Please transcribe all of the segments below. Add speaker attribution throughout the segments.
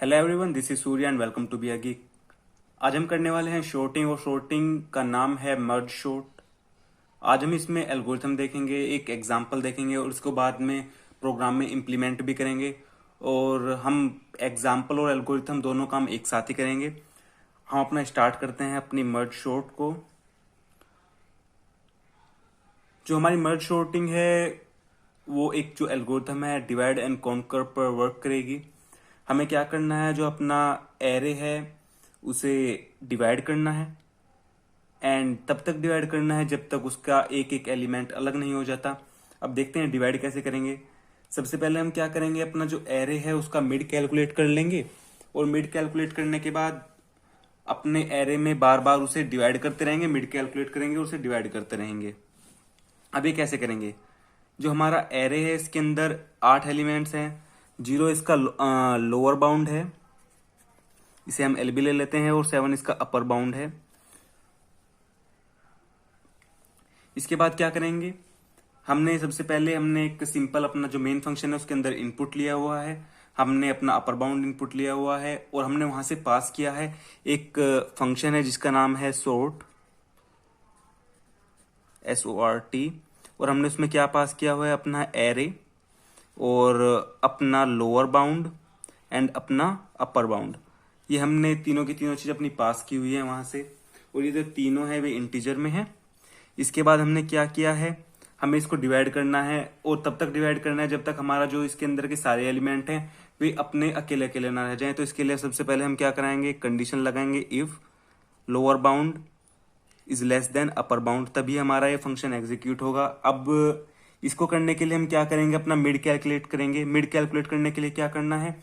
Speaker 1: Hello everyone, this is Surya and welcome to be a geek. आज हम करने वाले हैं शॉर्टिंग, और शॉर्टिंग का नाम है मर्ज शॉर्ट। आज हम इसमें एल्गोरिथम देखेंगे, एक एग्जांपल देखेंगे और उसको बाद में प्रोग्राम में इम्प्लीमेंट भी करेंगे। और हम एग्जांपल और एल्गोरिथम दोनों काम एक साथ ही करेंगे। हम अपना स्टार्ट करते हैं अपनी मर्ज शॉर्ट को। जो हमारी मर्ज शॉर्टिंग है वो एक जो एल्गोरिथम है डिवाइड एंड कॉन्कर पर वर्क करेगी। हमें क्या करना है, जो अपना एरे है उसे डिवाइड करना है, एंड तब तक डिवाइड करना है जब तक उसका एक एक एलिमेंट अलग नहीं हो जाता। अब देखते हैं डिवाइड कैसे करेंगे। सबसे पहले हम क्या करेंगे, अपना जो एरे है उसका मिड कैलकुलेट कर लेंगे, और मिड कैलकुलेट करने के बाद अपने एरे में बार बार उसे डिवाइड करते रहेंगे। मिड कैलकुलेट करेंगे, उसे डिवाइड करते रहेंगे। अब ये कैसे करेंगे, जो हमारा एरे है इसके अंदर 8 एलिमेंट्स हैं। 0 इसका लोअर बाउंड है, इसे हम एलबी ले लेते हैं, और 7 इसका अपर बाउंड है। इसके बाद क्या करेंगे, सबसे पहले हमने एक सिंपल अपना जो मेन फंक्शन है उसके अंदर इनपुट लिया हुआ है। हमने अपना अपर बाउंड इनपुट लिया हुआ है, और हमने वहां से पास किया है एक फंक्शन है जिसका नाम है सॉर्ट, SORT। और हमने उसमें क्या पास किया हुआ है, अपना एरे और अपना लोअर बाउंड एंड अपना अपर बाउंड। ये हमने तीनों की तीनों चीज अपनी पास की हुई है वहां से, और ये जो तीनों है वे इंटीजर में है। इसके बाद हमने क्या किया है, हमें इसको डिवाइड करना है, और तब तक डिवाइड करना है जब तक हमारा जो इसके अंदर के सारे एलिमेंट हैं वे अपने अकेले अकेले ना रह जाएं। तो इसके लिए सबसे पहले हम क्या कराएंगे, कंडीशन लगाएंगे, if lower bound is less than upper bound, तभी हमारा ये फंक्शन एग्जीक्यूट होगा। अब इसको करने के लिए हम क्या करेंगे, अपना मिड कैलकुलेट करेंगे। मिड कैलकुलेट करने के लिए क्या करना है,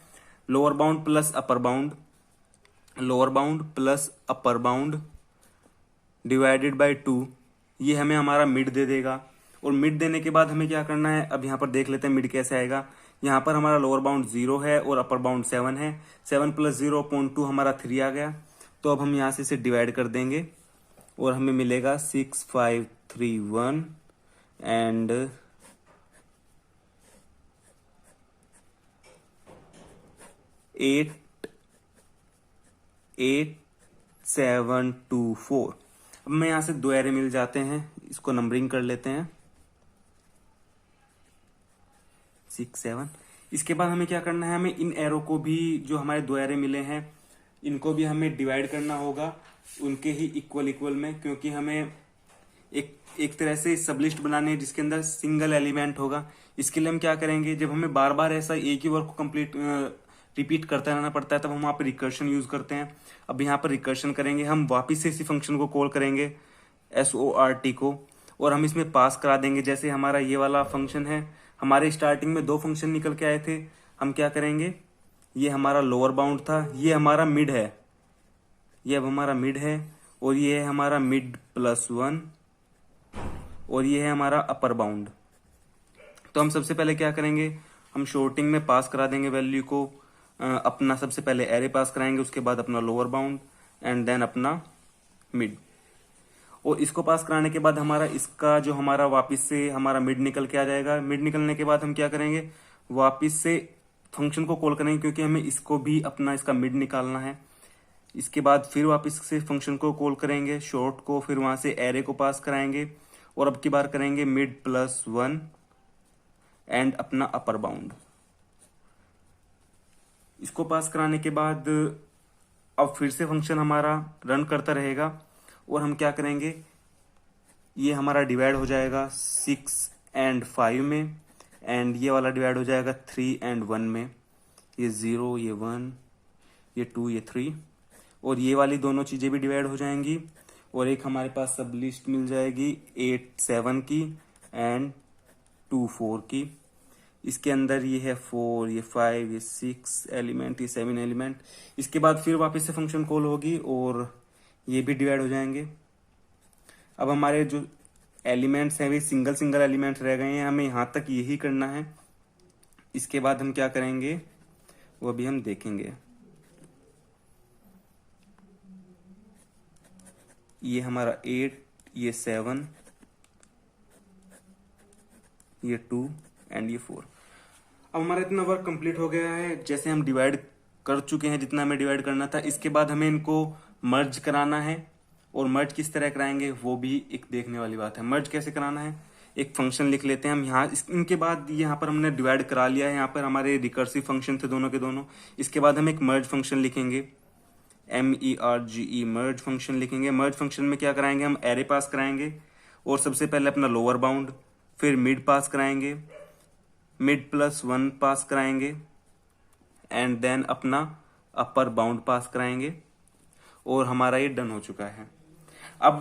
Speaker 1: lower bound plus upper bound, lower bound plus upper bound divided by 2, ये हमें हमारा मिड दे देगा। और मिड देने के बाद हमें क्या करना है, अब यहाँ पर देख लेते हैं मिड कैसे आएगा। यहाँ पर हमारा लोअर बाउंड 0 है और अपर बाउंड 7 है। 7 प्लस 0/2 हमारा 3 आ गया। तो अब हम यहाँ से इसे डिवाइड कर देंगे, और हमें मिलेगा 6 5 3 1 एंड 8 8 7 2 4। अब हमें यहां से दो एरे मिल जाते हैं, इसको नंबरिंग कर लेते हैं 6 7। इसके बाद हमें क्या करना है, हमें इन एरो को भी, जो हमारे दो एरे मिले हैं इनको भी हमें डिवाइड करना होगा उनके ही इक्वल इक्वल में, क्योंकि हमें एक तरह से सबलिस्ट बनानी है जिसके अंदर सिंगल एलिमेंट होगा। इसके लिए हम क्या करेंगे, जब हमें बार बार ऐसा एक ही वर्क को कंप्लीट रिपीट करता रहना पड़ता है, तब हम वहां पर रिकर्शन यूज करते हैं। अब यहाँ पर रिकर्शन करेंगे, हम वापिस से इसी फंक्शन को कॉल करेंगे SORT को, और हम इसमें पास करा देंगे। जैसे हमारा ये वाला फंक्शन है, हमारे स्टार्टिंग में दो फंक्शन निकल के आए थे, हम क्या करेंगे, ये हमारा लोअर बाउंड था, ये हमारा मिड है, ये अब हमारा मिड है, और ये है हमारा मिड प्लस 1, और ये है हमारा अपर बाउंड। तो हम सबसे पहले क्या करेंगे, हम शॉर्टिंग में पास करा देंगे वैल्यू को। अपना सबसे पहले एरे पास कराएंगे, उसके बाद अपना लोअर बाउंड एंड देन अपना मिड। और इसको पास कराने के बाद हमारा इसका जो हमारा वापस से हमारा मिड निकल के आ जाएगा। मिड निकलने के बाद हम क्या करेंगे, वापस से फंक्शन को कॉल करेंगे, क्योंकि हमें इसको भी अपना इसका मिड निकालना है। इसके बाद फिर वापस से फंक्शन को कॉल करेंगे शॉर्ट को, फिर वहां से एरे को पास कराएंगे, और अब की बार करेंगे मिड प्लस 1 एंड अपना अपर बाउंड। इसको पास कराने के बाद अब फिर से फंक्शन हमारा रन करता रहेगा, और हम क्या करेंगे, ये हमारा डिवाइड हो जाएगा 6 एंड 5 में, एंड ये वाला डिवाइड हो जाएगा 3 एंड 1 में। ये 0, ये 1, ये 2, ये 3, और ये वाली दोनों चीजें भी डिवाइड हो जाएंगी, और एक हमारे पास सब लिस्ट मिल जाएगी 8 7 की एंड 2 4 की। इसके अंदर ये है 4, ये 5, ये 6 एलिमेंट, ये 7 एलिमेंट। इसके बाद फिर वापस से फंक्शन कॉल होगी, और ये भी डिवाइड हो जाएंगे। अब हमारे जो एलिमेंट्स हैं वे सिंगल सिंगल एलिमेंट्स रह गए हैं, हमें यहां तक यही करना है। इसके बाद हम क्या करेंगे वो भी हम देखेंगे। ये हमारा 8, ये 7, ये 2 एंड ये 4। अब हमारा इतना वर्क कंप्लीट हो गया है। जैसे हम डिवाइड कर चुके हैं जितना हमें डिवाइड करना था। इसके बाद हमें इनको मर्ज कराना है, और मर्ज किस तरह कराएंगे वो भी एक देखने वाली बात है। मर्ज कैसे कराना है, एक फंक्शन लिख लेते हैं हम यहाँ। इनके बाद यहाँ पर हमने डिवाइड करा लिया है, यहाँ पर हमारे रिकर्सिव फंक्शन थे दोनों के दोनों। इसके बाद हम एक मर्ज फंक्शन लिखेंगे, MERGE मर्ज फंक्शन लिखेंगे। मर्ज फंक्शन में क्या कराएंगे, हम एरे पास कराएंगे, और सबसे पहले अपना लोअर बाउंड, फिर मिड पास कराएंगे, मिड प्लस 1 पास कराएंगे, एंड देन अपना अपर बाउंड पास कराएंगे, और हमारा ये डन हो चुका है। अब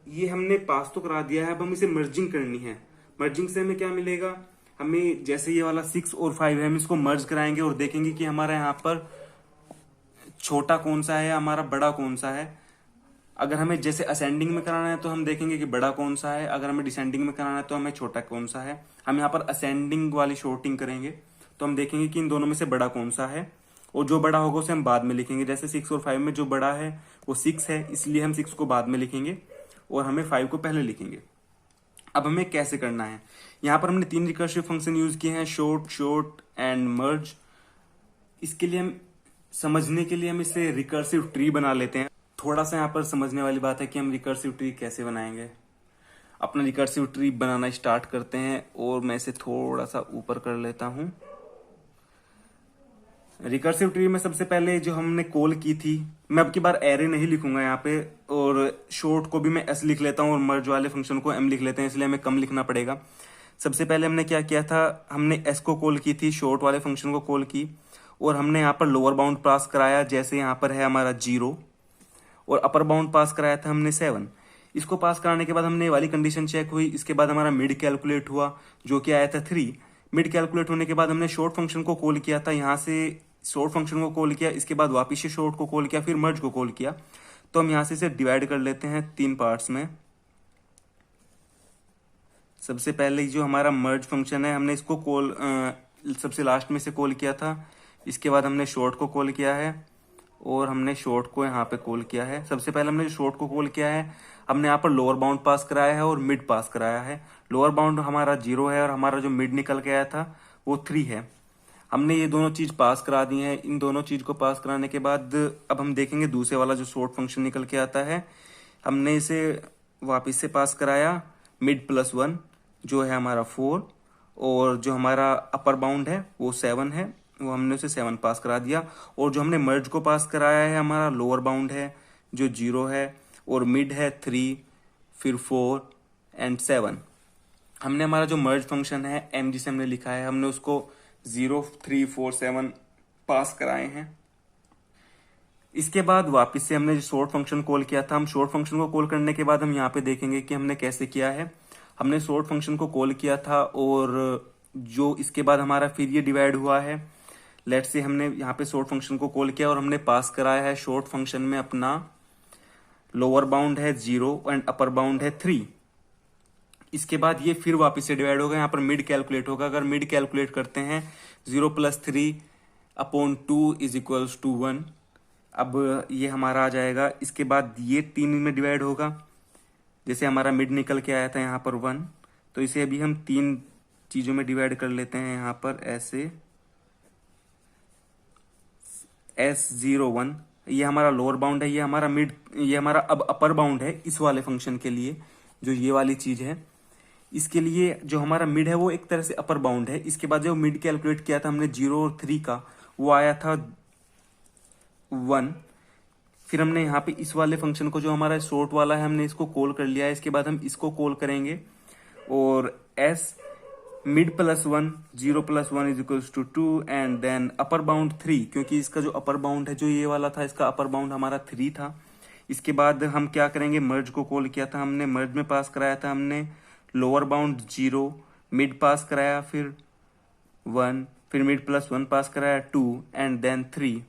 Speaker 1: ये हमने पास तो करा दिया है, अब हम इसे मर्जिंग करनी है। मर्जिंग से हमें क्या मिलेगा, हमें जैसे ये वाला 6 और 5 है, हम इसको मर्ज कराएंगे और देखेंगे कि हमारा यहाँ पर छोटा कौन सा है, हमारा बड़ा कौन सा है। अगर हमें जैसे असेंडिंग में कराना है तो हम देखेंगे कि बड़ा कौन सा है, अगर हमें डिसेंडिंग में कराना है तो हमें छोटा कौन सा है। हम यहाँ पर असेंडिंग वाली शॉर्टिंग करेंगे तो हम देखेंगे कि इन दोनों में से बड़ा कौन सा है, और जो बड़ा होगा उसे हम बाद में लिखेंगे। जैसे 6 और 5 में जो बड़ा है वो 6 है, इसलिए हम 6 को बाद में लिखेंगे और हमें 5 को पहले लिखेंगे। अब हमें कैसे करना है, यहाँ पर हमने 3 रिकर्सिव फंक्शन यूज किए हैं, शॉर्ट, शॉर्ट एंड मर्ज। इसके लिए हम समझने के लिए हम इसे रिकर्सिव ट्री बना लेते हैं। थोड़ा सा यहाँ पर समझने वाली बात है कि हम रिकर्सिव ट्री कैसे बनाएंगे। अपना रिकर्सिव ट्री बनाना स्टार्ट करते हैं, और मैं इसे थोड़ा सा ऊपर कर लेता हूं। रिकर्सिव ट्री में सबसे पहले जो हमने कॉल की थी, मैं अब की बार एरे नहीं लिखूंगा यहाँ पे, और शॉर्ट को भी मैं एस लिख लेता हूँ और मर्ज वाले फंक्शन को एम लिख लेते हैं, इसलिए हमें कम लिखना पड़ेगा। सबसे पहले हमने क्या किया था, हमने एस को कॉल की थी, शॉर्ट वाले फंक्शन को कॉल की, और हमने यहाँ पर लोअर बाउंड पास कराया, जैसे यहाँ पर है हमारा 0, और अपर बाउंड पास कराया था हमने 7। इसको पास कराने के बाद हमने ये वाली कंडीशन चेक हुई। इसके बाद हमारा मिड कैलकुलेट हुआ जो कि आया था 3। मिड कैलकुलेट होने के बाद हमने शॉर्ट फंक्शन को कॉल किया था, यहाँ से शॉर्ट फंक्शन को कॉल किया, इसके बाद वापिस से शॉर्ट को कॉल किया, फिर मर्ज को कॉल किया। तो हम यहाँ से इसे डिवाइड कर लेते हैं 3 पार्ट्स में। सबसे पहले जो हमारा मर्ज फंक्शन है, हमने इसको कॉल सबसे लास्ट में से कॉल किया था। इसके बाद हमने शॉर्ट को कॉल किया है, और हमने शॉर्ट को यहाँ पे कॉल किया है। सबसे पहले हमने शॉर्ट को कॉल किया है, हमने यहाँ पर लोअर बाउंड पास कराया है और मिड पास कराया है। लोअर बाउंड हमारा 0 है, और हमारा जो मिड निकल के आया था वो 3 है। हमने ये दोनों चीज पास करा दी है। इन दोनों चीज को पास कराने के बाद अब हम देखेंगे दूसरे वाला जो शॉर्ट फंक्शन निकल के आता है, हमने इसे वापिस से पास कराया, मिड प्लस 1 जो है हमारा 4, और जो हमारा अपर बाउंड है वो 7 है, वो हमने उसे 7 पास करा दिया। और जो हमने मर्ज को पास कराया है, हमारा लोअर बाउंड है जो 0 है, और मिड है 3, फिर 4 एंड 7। हमने हमारा जो मर्ज फंक्शन है एम जिसे हमने लिखा है, हमने उसको 0, 3, 4, 7 पास कराए हैं। इसके बाद वापस से हमने जो शॉर्ट फंक्शन कॉल किया था, हम शॉर्ट फंक्शन को कॉल करने के बाद हम यहाँ पे देखेंगे कि हमने कैसे किया है। हमने शॉर्ट फंक्शन को कॉल किया था, और जो इसके बाद हमारा फिर ये डिवाइड हुआ है। लेट्स से हमने यहाँ पे शॉर्ट फंक्शन को कॉल किया और हमने पास कराया है शॉर्ट फंक्शन में अपना लोअर बाउंड है 0 एंड अपर बाउंड है 3। इसके बाद ये फिर वापस से डिवाइड होगा, यहाँ पर मिड कैलकुलेट होगा। अगर मिड कैलकुलेट करते हैं 0 + 3/2 = 1। अब ये हमारा आ जाएगा। इसके बाद ये 3 में डिवाइड होगा, जैसे हमारा मिड निकल के आया था यहाँ पर 1, तो इसे अभी हम 3 चीजों में डिवाइड कर लेते हैं। यहाँ पर ऐसे S01 ये हमारा लोअर बाउंड है, ये हमारा मिड, ये हमारा अब अपर बाउंड है इस वाले फंक्शन के लिए, जो ये वाली चीज है। इसके लिए जो हमारा मिड है वो एक तरह से अपर बाउंड है। इसके बाद जो मिड कैलकुलेट किया था हमने 0 और 3 का, वो आया था 1। फिर हमने यहाँ पे इस वाले फंक्शन को जो हमारा शॉर्ट वाला है, हमने इसको कॉल कर लिया है। इसके बाद हम इसको कॉल करेंगे, और S mid + 1 0 + 1 = 2 and then upper bound 3, क्योंकि इसका जो अपर बाउंड है जो ये वाला था, इसका अपर बाउंड हमारा 3 था। इसके बाद हम क्या करेंगे, मर्ज को कॉल किया था हमने, मर्ज में पास कराया था हमने लोअर बाउंड 0, मिड पास कराया फिर 1, फिर मिड + 1 पास कराया 2 एंड देन 3।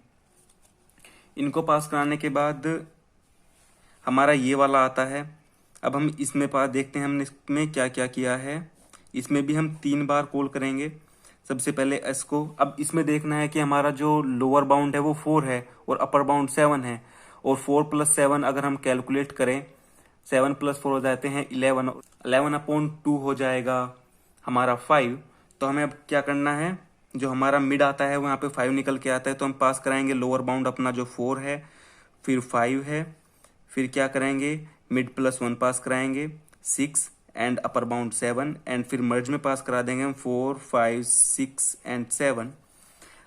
Speaker 1: इनको पास कराने के बाद हमारा ये वाला आता है। अब हम इसमें पास देखते हैं हमने इसमें क्या क्या किया है। इसमें भी हम 3 बार कॉल करेंगे। सबसे पहले S को, अब इसमें देखना है कि हमारा जो लोअर बाउंड है वो 4 है और अपर बाउंड 7 है, और 4 + 7 अगर हम कैलकुलेट करें, 7 + 4 हो जाते हैं 11/2 हो जाएगा हमारा 5। तो हमें अब क्या करना है, जो हमारा मिड आता है वो यहाँ पे 5 निकल के आता है, तो हम पास कराएंगे लोअर बाउंड अपना जो 4 है, फिर 5 है, फिर क्या करेंगे मिड प्लस 1 पास कराएंगे 6 एंड अपर बाउंड 7 एंड फिर मर्ज में पास करा देंगे हम 4 5 6 एंड 7।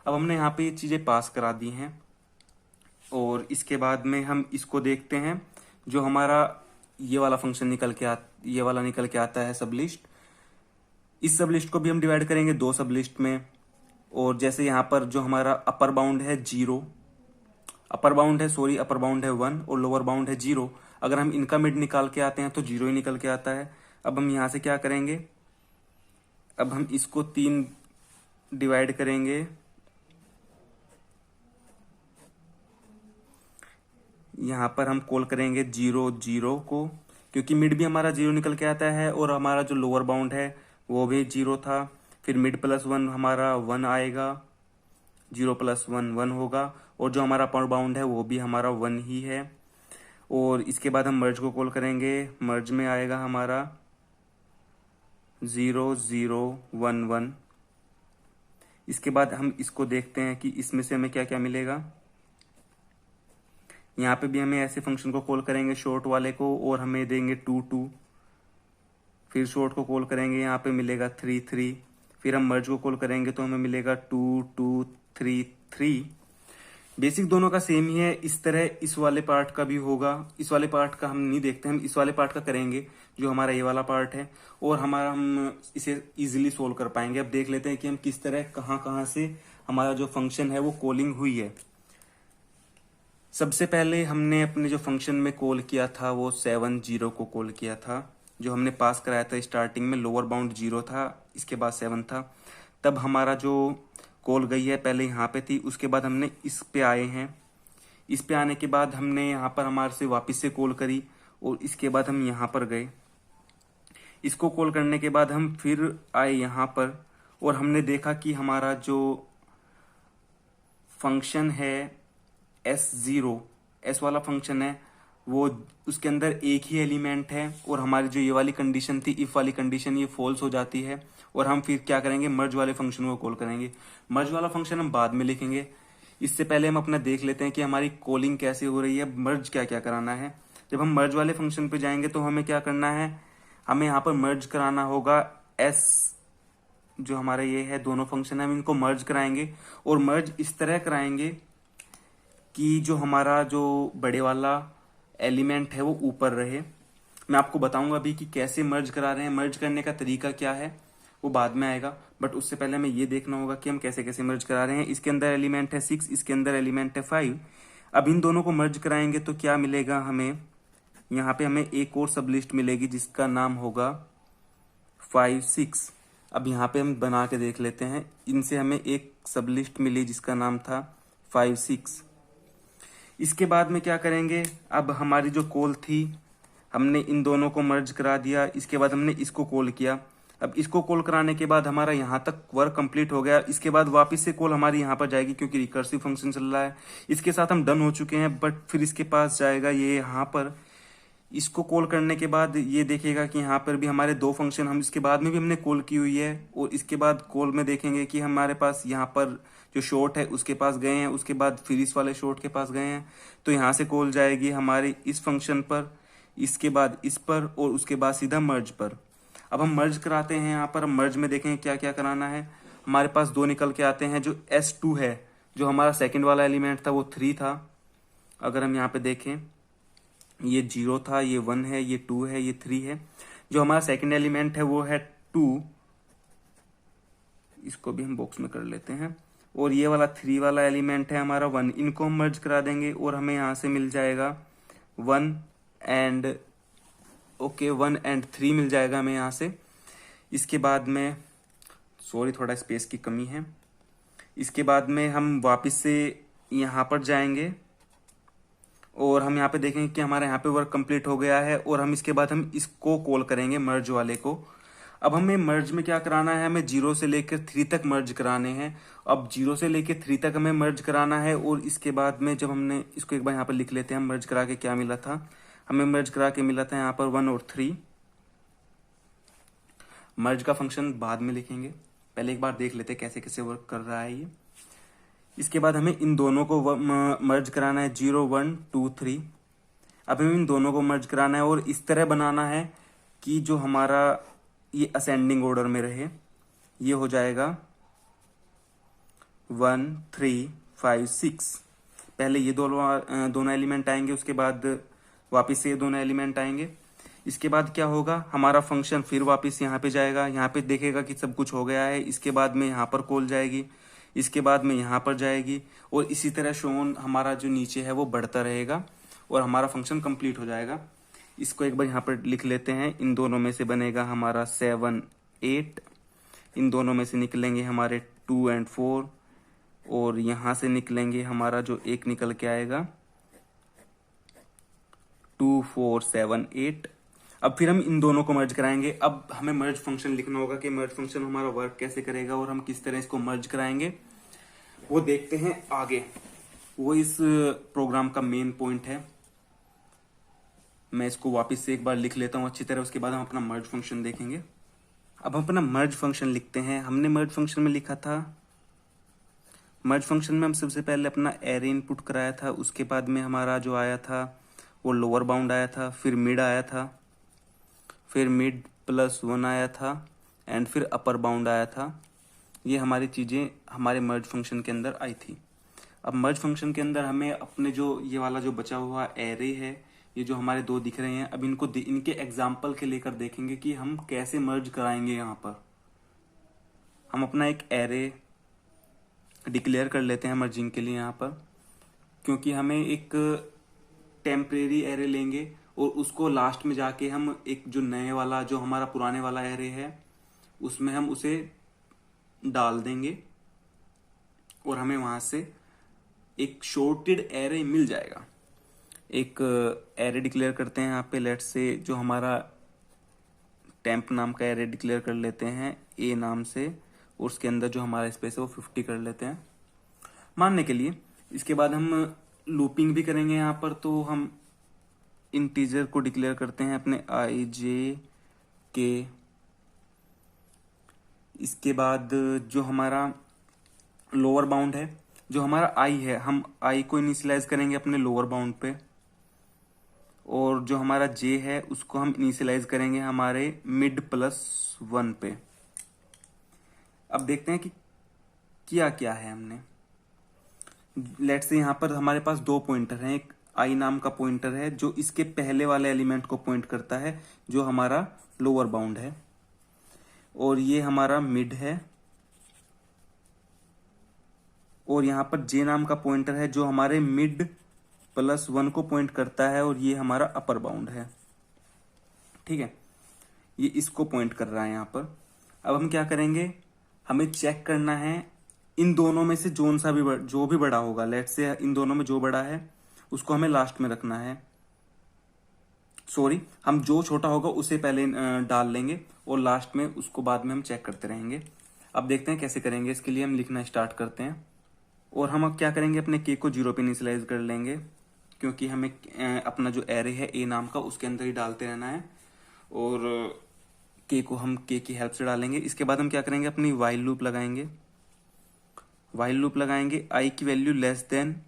Speaker 1: अब हमने यहाँ पे ये चीजें पास करा दी हैं और इसके बाद में हम इसको देखते हैं। जो हमारा ये वाला फंक्शन ये वाला निकल के आता है सब लिस्ट। इस सब लिस्ट को भी हम डिवाइड करेंगे दो सब लिस्ट में। और जैसे यहाँ पर जो हमारा अपर बाउंड है 1 और लोअर बाउंड है 0। अगर हम इनका मिड निकाल के आते हैं तो 0 ही निकल के आता है। अब हम यहां से क्या करेंगे, अब हम इसको 3 डिवाइड करेंगे। यहां पर हम कॉल करेंगे 0 0 को, क्योंकि मिड भी हमारा 0 निकल के आता है और हमारा जो लोअर बाउंड है वो भी 0 था। फिर मिड प्लस 1 हमारा 1 आएगा, 0 प्लस 1 1 होगा और जो हमारा अपर बाउंड है वो भी हमारा 1 ही है। और इसके बाद हम मर्ज को कॉल करेंगे, मर्ज में आएगा हमारा 0 0 1 1। इसके बाद हम इसको देखते हैं कि इसमें से हमें क्या क्या मिलेगा। यहाँ पे भी हमें ऐसे फंक्शन को कॉल करेंगे शॉर्ट वाले को और हमें देंगे 2 2। फिर शॉर्ट को कॉल करेंगे, यहाँ पे मिलेगा 3 3। फिर हम मर्ज को कॉल करेंगे तो हमें मिलेगा 2 2 3 3। बेसिक दोनों का सेम ही है। इस तरह इस वाले पार्ट का भी होगा। इस वाले पार्ट का हम नहीं देखते, हम इस वाले पार्ट का करेंगे जो हमारा ये वाला पार्ट है और हम इसे इजीली सोल्व कर पाएंगे। अब देख लेते हैं कि हम किस तरह कहाँ से हमारा जो फंक्शन है वो कॉलिंग हुई है। सबसे पहले हमने अपने जो फंक्शन में कॉल किया था वो 7 0 को कॉल किया था, जो हमने पास कराया था स्टार्टिंग में। लोअर बाउंड 0 था, इसके बाद 7 था। तब हमारा जो कॉल गई है पहले यहाँ पे थी, उसके बाद हमने इस पे आए हैं। इस पे आने के बाद हमने यहाँ पर हमारे से वापस से कॉल करी और इसके बाद हम यहाँ पर गए। इसको कॉल करने के बाद हम फिर आए यहाँ पर और हमने देखा कि हमारा जो फंक्शन है S0 S वाला फंक्शन है वो उसके अंदर एक ही एलिमेंट है और हमारी जो ये वाली कंडीशन थी इफ वाली कंडीशन ये फॉल्स हो जाती है और हम फिर क्या करेंगे मर्ज वाले फंक्शन को कॉल करेंगे। मर्ज वाला फंक्शन हम बाद में लिखेंगे, इससे पहले हम अपना देख लेते हैं कि हमारी कॉलिंग कैसे हो रही है, मर्ज क्या क्या कराना है। जब हम मर्ज वाले फंक्शन पे जाएंगे तो हमें क्या करना है, हमें यहाँ पर मर्ज कराना होगा S जो हमारा ये है, दोनों फंक्शन है हम इनको मर्ज कराएंगे और मर्ज इस तरह कराएंगे कि जो हमारा जो बड़े वाला एलिमेंट है वो ऊपर रहे। मैं आपको बताऊंगा अभी कि कैसे मर्ज करा रहे हैं, मर्ज करने का तरीका क्या है वो बाद में आएगा, बट उससे पहले हमें ये देखना होगा कि हम कैसे कैसे मर्ज करा रहे हैं। इसके अंदर एलिमेंट है 6, इसके अंदर एलिमेंट है 5। अब इन दोनों को मर्ज कराएंगे तो क्या मिलेगा हमें, यहाँ पे हमें एक और सब लिस्ट मिलेगी जिसका नाम होगा 5 6। अब यहाँ पे हम बना के देख लेते हैं, इनसे हमें एक सब लिस्ट मिली जिसका नाम था 5 6। इसके बाद में क्या करेंगे, अब हमारी जो कॉल थी हमने इन दोनों को मर्ज करा दिया, इसके बाद हमने इसको कॉल किया। अब इसको कॉल कराने के बाद हमारा यहाँ तक वर्क कंप्लीट हो गया। इसके बाद वापस से कॉल हमारी यहाँ पर जाएगी क्योंकि रिकर्सिव फंक्शन चल रहा है। इसके साथ हम डन हो चुके हैं, बट फिर इसके पास जाएगा ये यहाँ पर। इसको कॉल करने के बाद ये देखेगा कि यहाँ पर भी हमारे दो फंक्शन हम इसके बाद में भी हमने कॉल की हुई है और इसके बाद कॉल में देखेंगे कि हमारे पास यहाँ पर जो शॉर्ट है उसके पास गए हैं, उसके बाद फिर इस वाले शॉर्ट के पास गए हैं। तो यहाँ से कॉल जाएगी हमारी इस फंक्शन पर, इसके बाद इस पर और उसके बाद सीधा मर्ज पर। अब हम मर्ज कराते हैं, यहाँ पर हम मर्ज में देखेंगे क्या क्या कराना है। हमारे पास दो निकल के आते हैं, जो S2 है, जो हमारा सेकंड वाला एलिमेंट था वो 3 था। अगर हम यहाँ पे देखें ये 0 था, ये 1 है, ये 2 है, ये 3 है। जो हमारा सेकंड एलिमेंट है वो है 2, इसको भी हम बॉक्स में कर लेते हैं। और ये वाला 3 वाला एलिमेंट है हमारा 1, इनको हम मर्ज करा देंगे और हमें यहाँ से मिल जाएगा 1 एंड 3 मिल जाएगा हमें यहाँ से। इसके बाद में सॉरी थोड़ा स्पेस की कमी है। इसके बाद में हम वापस से यहाँ पर जाएंगे और हम यहाँ पे देखेंगे कि हमारा यहाँ पे वर्क कंप्लीट हो गया है और हम इसके बाद हम इसको कॉल करेंगे मर्ज वाले को। अब हमें मर्ज में क्या कराना है, हमें 0 से लेकर 3 तक मर्ज कराने हैं। अब 0 से लेकर 3 तक हमें मर्ज कराना है और इसके बाद में जब हमने इसको एक बार यहाँ पर लिख लेते हैं, मर्ज करा के क्या मिला था, हमें मर्ज करा के मिला था यहाँ पर 1 और 3। मर्ज का फंक्शन बाद में लिखेंगे, पहले एक बार देख लेते हैं कैसे कैसे वर्क कर रहा है ये। इसके बाद हमें इन दोनों को मर्ज कराना है, 0 1 2 3। अब हमें इन दोनों को मर्ज कराना है और इस तरह बनाना है कि जो हमारा ये असेंडिंग ऑर्डर में रहे। ये हो जाएगा 1 3 5 6। पहले ये दोनों एलिमेंट आएंगे, उसके बाद वापस से ये दोनों एलिमेंट आएंगे। इसके बाद क्या होगा, हमारा फंक्शन फिर वापस यहाँ पे जाएगा, यहाँ पे देखेगा कि सब कुछ हो गया है। इसके बाद में यहाँ पर कॉल जाएगी, इसके बाद में यहाँ पर जाएगी, और इसी तरह शोन हमारा जो नीचे है वो बढ़ता रहेगा और हमारा फंक्शन कंप्लीट हो जाएगा। इसको एक बार यहाँ पर लिख लेते हैं। इन दोनों में से बनेगा हमारा 7 8, इन दोनों में से निकलेंगे हमारे 2 और 4, और यहाँ से निकलेंगे हमारा जो एक निकल के आएगा 2 4 7 8। अब फिर हम इन दोनों को मर्ज कराएंगे। अब हमें मर्ज फंक्शन लिखना होगा कि मर्ज फंक्शन हमारा वर्क कैसे करेगा और हम किस तरह इसको मर्ज कराएंगे, वो देखते हैं आगे। वो इस प्रोग्राम का मेन पॉइंट है। मैं इसको वापस से एक बार लिख लेता हूं अच्छी तरह, उसके बाद हम अपना मर्ज फंक्शन देखेंगे। अब हम अपना मर्ज फंक्शन लिखते हैं। हमने मर्ज फंक्शन में लिखा था, मर्ज फंक्शन में हम सबसे पहले अपना एरे इनपुट कराया था, उसके बाद में हमारा जो आया था वो लोअर बाउंड आया था, फिर मिड आया था, फिर मिड +1 आया था, एंड फिर अपर बाउंड आया था। ये हमारी चीज़ें हमारे मर्ज फंक्शन के अंदर आई थी। अब मर्ज फंक्शन के अंदर हमें अपने जो ये वाला जो बचा हुआ एरे है, ये जो हमारे दो दिख रहे हैं, अब इनके एग्जाम्पल के लेकर देखेंगे कि हम कैसे मर्ज कराएंगे। यहाँ पर हम अपना एक एरे डिक्लेयर कर लेते हैं मर्जिंग के लिए यहाँ पर, क्योंकि हमें एक टेम्परेरी एरे लेंगे और उसको लास्ट में जाके हम एक जो नए वाला जो हमारा पुराने वाला एरे है उसमें हम उसे डाल देंगे और हमें वहां से एक शॉर्टेड एरे मिल जाएगा। एक एरे डिक्लेयर करते हैं यहाँ पे, लेट से जो हमारा टेम्प नाम का एरे डिक्लेयर कर लेते हैं ए नाम से, और उसके अंदर जो हमारा स्पेस है वो 50 कर लेते हैं मानने के लिए। इसके बाद हम लूपिंग भी करेंगे यहाँ पर, तो हम इंटीजर को डिक्लेयर करते हैं अपने i j k। इसके बाद जो हमारा लोअर बाउंड है, जो हमारा i है, हम i को इनिशियलाइज करेंगे अपने लोअर बाउंड पे, और जो हमारा j है उसको हम इनिशियलाइज करेंगे हमारे मिड +1 पे। अब देखते हैं कि क्या क्या है हमने। लेट्स से यहाँ पर हमारे पास दो पॉइंटर हैं। एक i नाम का पॉइंटर है जो इसके पहले वाले एलिमेंट को पॉइंट करता है जो हमारा लोअर बाउंड है, और ये हमारा मिड है, और यहाँ पर j नाम का पॉइंटर है जो हमारे मिड +1 को पॉइंट करता है, और ये हमारा अपर बाउंड है। ठीक है, ये इसको पॉइंट कर रहा है यहाँ पर। अब हम क्या करेंगे, हमें चेक करना है इन दोनों में से जो भी बड़ा होगा। लेट्स से इन दोनों में जो बड़ा है उसको हमें लास्ट में रखना है। सॉरी, हम जो छोटा होगा उसे पहले डाल लेंगे और लास्ट में उसको बाद में हम चेक करते रहेंगे। अब देखते हैं कैसे करेंगे। इसके लिए हम लिखना स्टार्ट करते हैं, और हम अब क्या करेंगे, अपने के को 0 पे इनिशियलाइज कर लेंगे, क्योंकि हमें अपना जो एरे है ए नाम का उसके अंदर ही डालते रहना है, और के को हम के की हेल्प से डालेंगे। इसके बाद हम क्या करेंगे, अपनी वाइल लूप लगाएंगे। वाइल लूप लगाएंगे, आई की वैल्यू लेस देन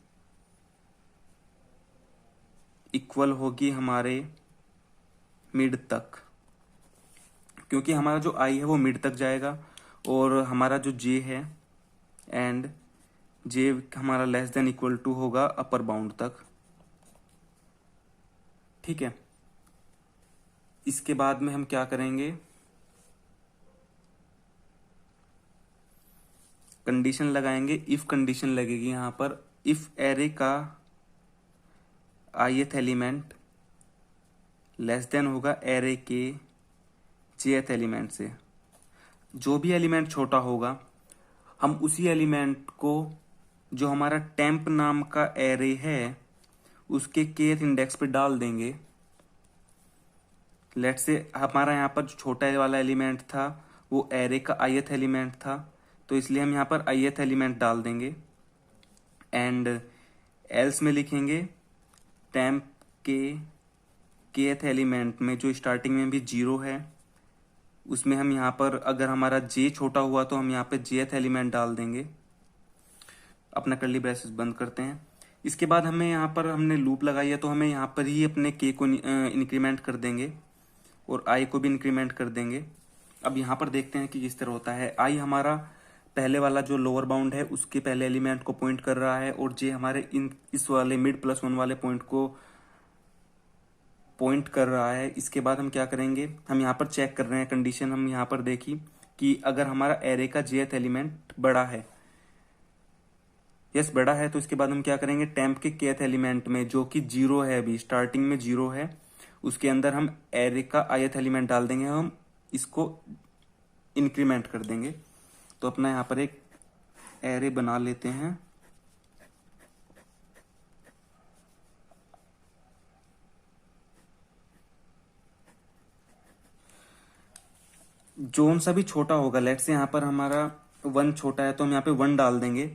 Speaker 1: इक्वल होगी हमारे मिड तक, क्योंकि हमारा जो आई है वो मिड तक जाएगा, और हमारा जो जे है एंड जे हमारा लेस देन इक्वल टू होगा अपर बाउंड तक। ठीक है, इसके बाद में हम क्या करेंगे, कंडीशन लगाएंगे। इफ कंडीशन लगेगी यहां पर, इफ एरे का ith एलिमेंट लेस देन होगा एरे के jth एलिमेंट से। जो भी एलिमेंट छोटा होगा हम उसी एलिमेंट को जो हमारा टेम्प नाम का एरे है उसके kth इंडेक्स पे डाल देंगे। लेट्स से हमारा यहाँ पर जो छोटा वाला एलिमेंट था वो एरे का ith एलिमेंट था, तो इसलिए हम यहाँ पर ith एलिमेंट डाल देंगे, एंड एल्स में लिखेंगे टेम्प के kth एलिमेंट में जो स्टार्टिंग में भी 0 है उसमें हम यहाँ पर अगर हमारा जे छोटा हुआ तो हम यहाँ पे जेथ एलिमेंट डाल देंगे। अपना कर्ली ब्रेसेस बंद करते हैं। इसके बाद हमें यहाँ पर हमने लूप लगाई है तो हमें यहाँ पर ही अपने के को इंक्रीमेंट कर देंगे और आई को भी इंक्रीमेंट कर देंगे। अब यहाँ पर देखते हैं कि किस तरह होता है। आई हमारा पहले वाला जो लोअर बाउंड है उसके पहले एलिमेंट को पॉइंट कर रहा है और जे हमारे इस वाले मिड +1 वाले पॉइंट को पॉइंट कर रहा है। इसके बाद हम क्या करेंगे, हम यहाँ पर चेक कर रहे हैं कंडीशन। हम यहाँ पर देखी कि अगर हमारा एरे का जेथ एलिमेंट बड़ा है, यस बड़ा है, तो इसके बाद हम क्या करेंगे, टेम्प के केथ एलिमेंट में जो कि 0 है, अभी स्टार्टिंग में 0 है, उसके अंदर हम एरे का ith एलिमेंट डाल देंगे। हम इसको इंक्रीमेंट कर देंगे। तो अपना यहाँ पर एक एरे बना लेते हैं। जोन सा भी छोटा होगा, लेट से यहाँ पर हमारा 1 छोटा है तो हम यहाँ पे 1 डाल देंगे।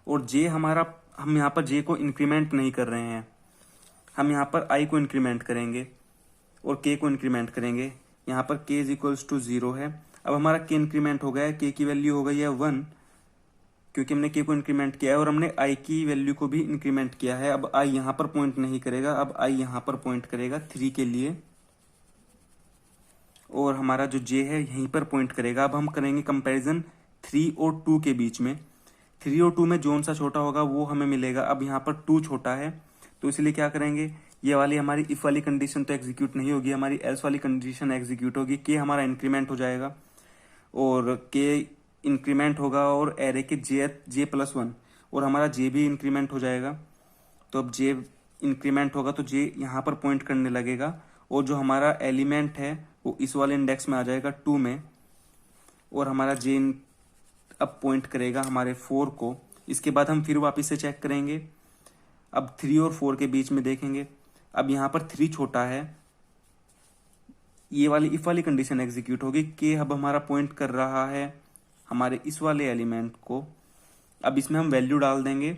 Speaker 1: और जे हमारा, हम यहाँ पर जे को इंक्रीमेंट नहीं कर रहे हैं, हम यहाँ पर आई को इंक्रीमेंट करेंगे और के को इंक्रीमेंट करेंगे। यहाँ पर के इज इक्वल्स टू 0 है। अब हमारा के इंक्रीमेंट हो गया है, के की वैल्यू हो गई है 1 क्योंकि हमने के को इंक्रीमेंट किया है और हमने आई की वैल्यू को भी इंक्रीमेंट किया है। अब आई यहाँ पर पॉइंट नहीं करेगा, अब आई यहाँ पर पॉइंट करेगा 3 के लिए और हमारा जो जे है यहीं पर पॉइंट करेगा। अब हम करेंगे कंपैरिजन 3 और 2 के बीच में। 3 और 2 में जोन सा छोटा होगा वो हमें मिलेगा। अब यहाँ पर 2 छोटा है तो इसलिए क्या करेंगे, ये वाली हमारी इफ वाली कंडीशन तो एग्जीक्यूट नहीं होगी, हमारी एल्स वाली कंडीशन एग्जीक्यूट होगी। के हमारा इंक्रीमेंट हो जाएगा और के इंक्रीमेंट होगा और एरे के जे+1 और हमारा जे भी इंक्रीमेंट हो जाएगा। तो अब जे इंक्रीमेंट होगा तो जे यहाँ पर पॉइंट करने लगेगा और जो हमारा एलिमेंट है वो इस वाले इंडेक्स में आ जाएगा 2 में और हमारा जे अब पॉइंट करेगा हमारे 4 को। इसके बाद हम फिर वापस से चेक करेंगे। अब 3 और 4 के बीच में देखेंगे। अब यहाँ पर 3 छोटा है, ये वाली इफ वाली कंडीशन एग्जीक्यूट होगी कि अब हमारा पॉइंट कर रहा है हमारे इस वाले एलिमेंट को। अब इसमें हम वैल्यू डाल देंगे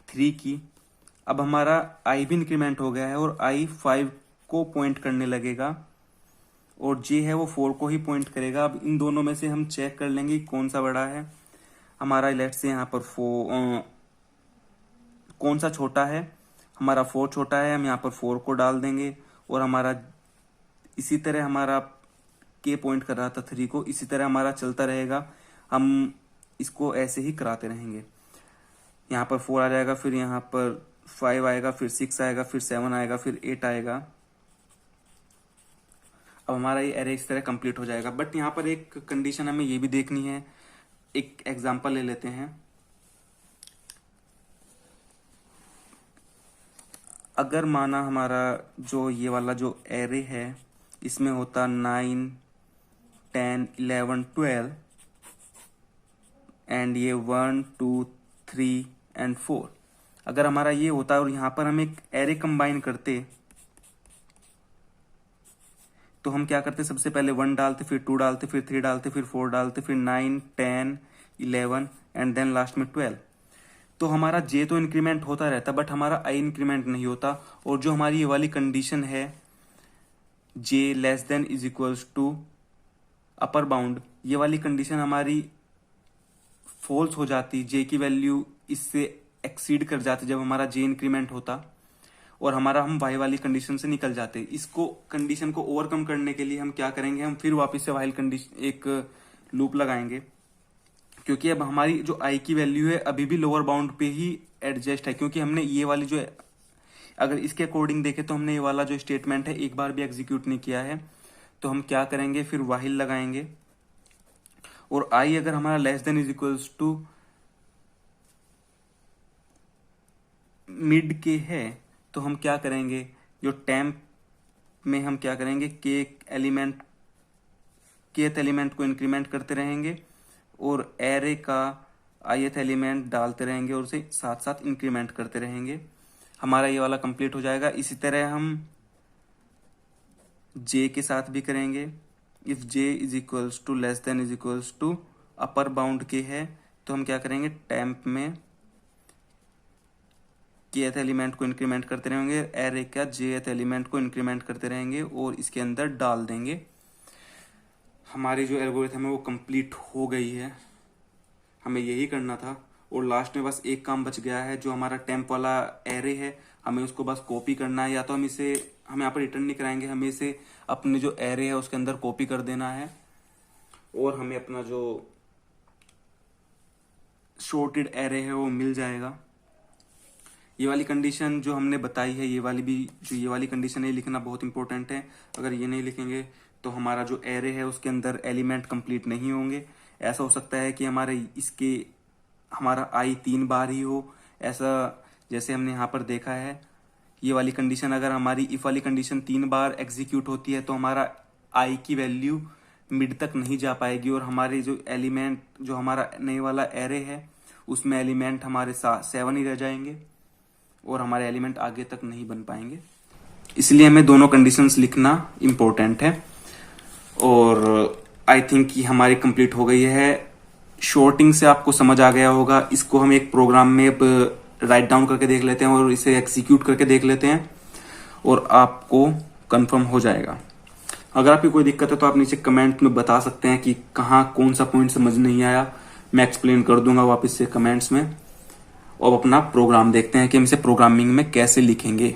Speaker 1: 3 की। अब हमारा आई भी इंक्रीमेंट हो गया है और आई 5 को पॉइंट करने लगेगा और जे है वो 4 को ही पॉइंट करेगा। अब इन दोनों में से हम चेक कर लेंगे कौन सा बड़ा है। हमारा लेट से यहाँ पर कौन सा छोटा है, हमारा 4 छोटा है, हम यहाँ पर 4 को डाल देंगे और हमारा इसी तरह हमारा के पॉइंट कर रहा था 3 को, इसी तरह हमारा चलता रहेगा। हम इसको ऐसे ही कराते रहेंगे। यहाँ पर 4 आ जाएगा, फिर यहाँ पर 5 आएगा, फिर 6 आएगा, फिर 7 आएगा, फिर 8 आएगा। अब हमारा ये एरे इस तरह कंप्लीट हो जाएगा। बट यहाँ पर एक कंडीशन हमें ये भी देखनी है। एक एग्जांपल ले लेते हैं। अगर माना हमारा जो ये वाला जो एरे है इसमें होता 9, 10, 11, 12 एंड ये 1, 2, 3 एंड 4, अगर हमारा ये होता और यहाँ पर हम एक एरे कंबाइन करते तो हम क्या करते, सबसे पहले 1 डालते, फिर 2 डालते, फिर 3 डालते, फिर 4 डालते, फिर 9, 10, 11 एंड देन लास्ट में 12। तो हमारा जे तो इंक्रीमेंट होता रहता बट हमारा आई इंक्रीमेंट नहीं होता। और जो हमारी ये वाली कंडीशन है j less than is equals to upper bound, ये वाली कंडीशन हमारी फॉल्स हो जाती, जे की वैल्यू इससे एक्सीड कर जाती जब हमारा जे इंक्रीमेंट होता और हमारा हम वाई वाली कंडीशन से निकल जाते। इसको कंडीशन को ओवरकम करने के लिए हम क्या करेंगे, हम फिर वापस से वाइल कंडीशन एक लूप लगाएंगे क्योंकि अब हमारी जो आई की वैल्यू है अभी भी लोअर बाउंड पे ही एडजस्ट है। क्योंकि हमने ये वाली जो अगर इसके अकॉर्डिंग देखें तो हमने ये वाला जो स्टेटमेंट है एक बार भी एग्जीक्यूट नहीं किया है। तो हम क्या करेंगे, फिर वाहिल लगाएंगे और आई अगर हमारा less than is equals to mid के है तो हम क्या करेंगे, जो टेम्प में हम क्या करेंगे, के एलिमेंट केथ एलिमेंट को इंक्रीमेंट करते रहेंगे और एरे का ith एलिमेंट डालते रहेंगे और उसे साथ साथ इंक्रीमेंट करते रहेंगे। हमारा ये वाला कंप्लीट हो जाएगा। इसी तरह हम जे के साथ भी करेंगे। If J is equals to less than is equals to upper bound के है तो हम क्या करेंगे, टेम्प में केथ एलिमेंट को इंक्रीमेंट करते रहेंगे, एरे का जेथ एलिमेंट को इंक्रीमेंट करते रहेंगे और इसके अंदर डाल देंगे। हमारी जो एल्गोरिथम है वो कंप्लीट हो गई है, हमें यही करना था। और लास्ट में बस एक काम बच गया है, जो हमारा टेम्प वाला एरे है हमें उसको बस कॉपी करना है, या तो हम यहाँ पर रिटर्न नहीं कराएंगे, हमें इसे अपने जो एरे है उसके अंदर कॉपी कर देना है और हमें अपना जो शॉर्टेड एरे है वो मिल जाएगा। ये वाली कंडीशन जो हमने बताई है, ये वाली कंडीशन है, लिखना बहुत इंपॉर्टेंट है। अगर ये नहीं लिखेंगे तो हमारा जो एरे है उसके अंदर एलिमेंट कंप्लीट नहीं होंगे। ऐसा हो सकता है कि हमारा आई 3 बार ही हो, ऐसा जैसे हमने यहाँ पर देखा है। ये वाली कंडीशन, अगर हमारी इफ वाली कंडीशन 3 बार एग्जीक्यूट होती है तो हमारा आई की वैल्यू मिड तक नहीं जा पाएगी और हमारे जो एलिमेंट, जो हमारा नए वाला एरे है उसमें एलिमेंट हमारे 7 ही रह जाएंगे और हमारे एलिमेंट आगे तक नहीं बन पाएंगे। इसलिए हमें दोनों कंडीशंस लिखना इम्पोर्टेंट है। और आई थिंक कि हमारी कंप्लीट हो गई है। शॉर्टिंग से आपको समझ आ गया होगा। इसको हम एक प्रोग्राम में राइट डाउन करके देख लेते हैं और इसे एग्जीक्यूट करके देख लेते हैं और आपको कंफर्म हो जाएगा। अगर आपकी कोई दिक्कत है तो आप नीचे कमेंट में बता सकते हैं कि कहाँ कौन सा पॉइंट समझ नहीं आया, मैं एक्सप्लेन कर दूंगा वापस से कमेंट्स में। और अपना प्रोग्राम देखते हैं कि हम इसे प्रोग्रामिंग में कैसे लिखेंगे।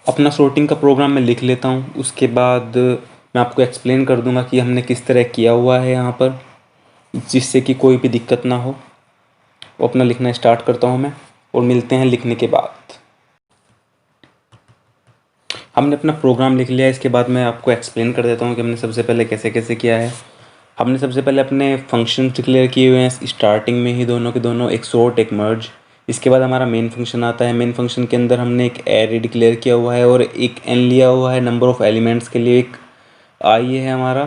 Speaker 1: अपना सॉर्टिंग का प्रोग्राम मैं लिख लेता हूँ, उसके बाद मैं आपको एक्सप्लेन कर दूंगा कि हमने किस तरह किया हुआ है यहाँ पर, जिससे कि कोई भी दिक्कत ना हो। वो अपना लिखना स्टार्ट करता हूँ मैं और मिलते हैं लिखने के बाद। हमने अपना प्रोग्राम लिख लिया। इसके बाद मैं आपको एक्सप्लेन कर देता हूँ कि हमने सबसे पहले कैसे कैसे किया है। हमने सबसे पहले अपने फंक्शन डिक्लेयर किए हुए हैं स्टार्टिंग में ही, दोनों के दोनों, एक सॉर्ट एक मर्ज। इसके बाद हमारा मेन फंक्शन आता है। मेन फंक्शन के अंदर हमने एक एरे डिक्लेयर किया हुआ है और एक एन लिया हुआ है नंबर ऑफ एलिमेंट्स के लिए। एक आई है हमारा,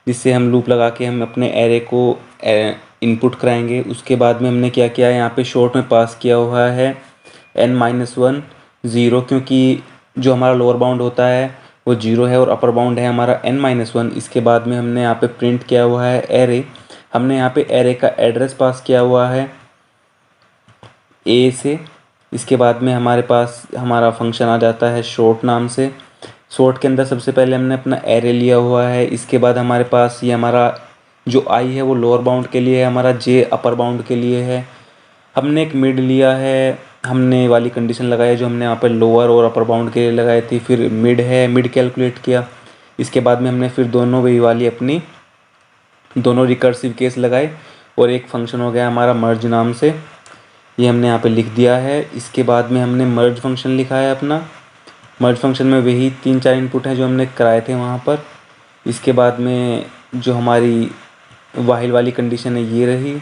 Speaker 1: जिससे हम लूप लगा के हम अपने एरे को इनपुट कराएंगे। उसके बाद में हमने क्या किया है, यहाँ पे शॉर्ट में पास किया हुआ है n-1 0, क्योंकि जो हमारा लोअर बाउंड होता है वो 0 है और अपर बाउंड है हमारा n-1। इसके बाद में हमने यहाँ पे प्रिंट किया हुआ है एरे। हमने यहाँ पे एरे का एड्रेस पास किया हुआ है a से। इसके बाद में हमारे पास हमारा फंक्शन आ जाता है शॉर्ट नाम से। शॉर्ट के अंदर सबसे पहले हमने अपना एरे लिया हुआ है। इसके बाद हमारे पास ये हमारा जो आई है वो लोअर बाउंड के लिए है, हमारा जे अपर बाउंड के लिए है। हमने एक मिड लिया है, हमने वाली कंडीशन लगाई जो हमने यहाँ पर लोअर और अपर बाउंड के लिए लगाई थी। फिर मिड है, मिड कैलकुलेट किया। इसके बाद में हमने फिर दोनों वही वाली अपनी दोनों रिकर्सिव केस लगाए और एक फंक्शन हो गया हमारा मर्ज नाम से, ये हमने यहाँ पे लिख दिया है। इसके बाद में हमने मर्ज फंक्शन लिखा है अपना। मर्ज फंक्शन में वही 3-4 इनपुट हैं जो हमने कराए थे वहाँ पर। इसके बाद में जो हमारी वाहिल वाली कंडीशन है ये रही,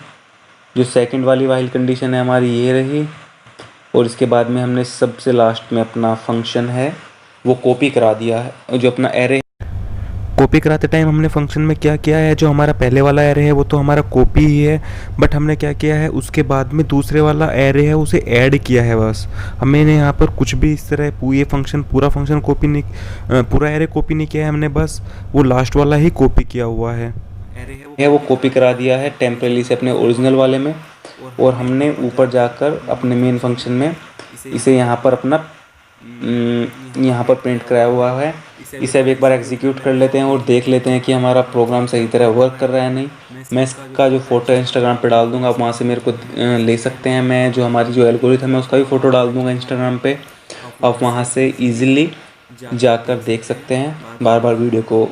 Speaker 1: जो सेकंड वाली वाहिल कंडीशन है हमारी ये रही, और इसके बाद में हमने सबसे लास्ट में अपना फंक्शन है वो कॉपी करा दिया है। जो अपना एरे
Speaker 2: कॉपी कराते टाइम हमने फंक्शन में क्या किया है, जो हमारा पहले वाला एरे है वो तो हमारा कॉपी ही है, बट हमने क्या किया है उसके बाद में दूसरे वाला एरे है उसे ऐड किया है बस। हमने यहाँ पर कुछ भी इस तरह पूरा फंक्शन कॉपी नहीं, पूरा एरे कॉपी नहीं किया है हमने, बस वो लास्ट वाला ही कॉपी किया हुआ है।
Speaker 1: एरे है वो कॉपी करा दिया है टेम्परेरी से अपने ओरिजिनल वाले में, और हमने ऊपर जाकर अपने मेन फंक्शन में इसे यहाँ पर अपना यहाँ पर प्रिंट कराया हुआ है। इसे अब एक बार एग्जीक्यूट कर लेते हैं और देख लेते हैं कि हमारा प्रोग्राम सही तरह वर्क कर रहा है नहीं। मैं इसका जो फोटो इंस्टाग्राम पे डाल दूंगा, आप वहाँ से मेरे को ले सकते हैं। मैं जो हमारी जो एल्गोरिथम है उसका भी फ़ोटो डाल दूंगा इंस्टाग्राम पे, आप वहाँ से ईजिली जाकर देख सकते हैं। बार बार वीडियो को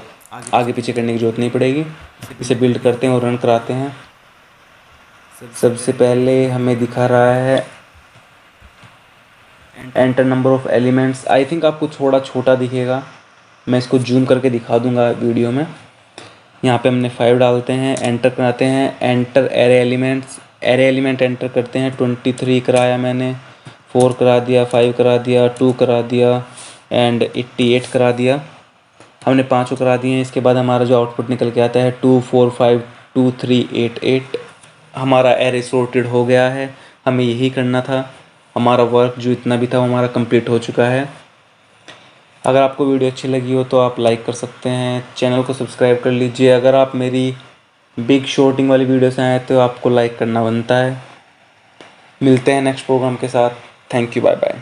Speaker 1: आगे पीछे करने की ज़रूरत नहीं पड़ेगी। इसे बिल्ड करते हैं और रन कराते हैं। सबसे पहले हमें दिखा रहा है enter number of elements. I think आपको थोड़ा छोटा दिखेगा, मैं इसको जूम करके दिखा दूंगा वीडियो में। यहाँ पे हमने 5 डालते हैं, एंटर कराते हैं, enter array elements, array element enter करते हैं। 23 कराया मैंने, 4 करा दिया, 5 करा दिया, 2 करा दिया एंड 88 करा दिया। हमने 5 करा दिए हैं। इसके बाद हमारा जो आउटपुट निकल के आता है 2 4 5 2 3 8 8। हमारा एरे सॉर्टेड हो गया है। हमें यही करना था। हमारा वर्क जो इतना भी था वो हमारा कंप्लीट हो चुका है। अगर आपको वीडियो अच्छी लगी हो तो आप लाइक कर सकते हैं, चैनल को सब्सक्राइब कर लीजिए। अगर आप मेरी बिग शॉर्टिंग वाली वीडियो से आए तो आपको लाइक करना बनता है। मिलते हैं नेक्स्ट प्रोग्राम के साथ। Thank you, bye bye.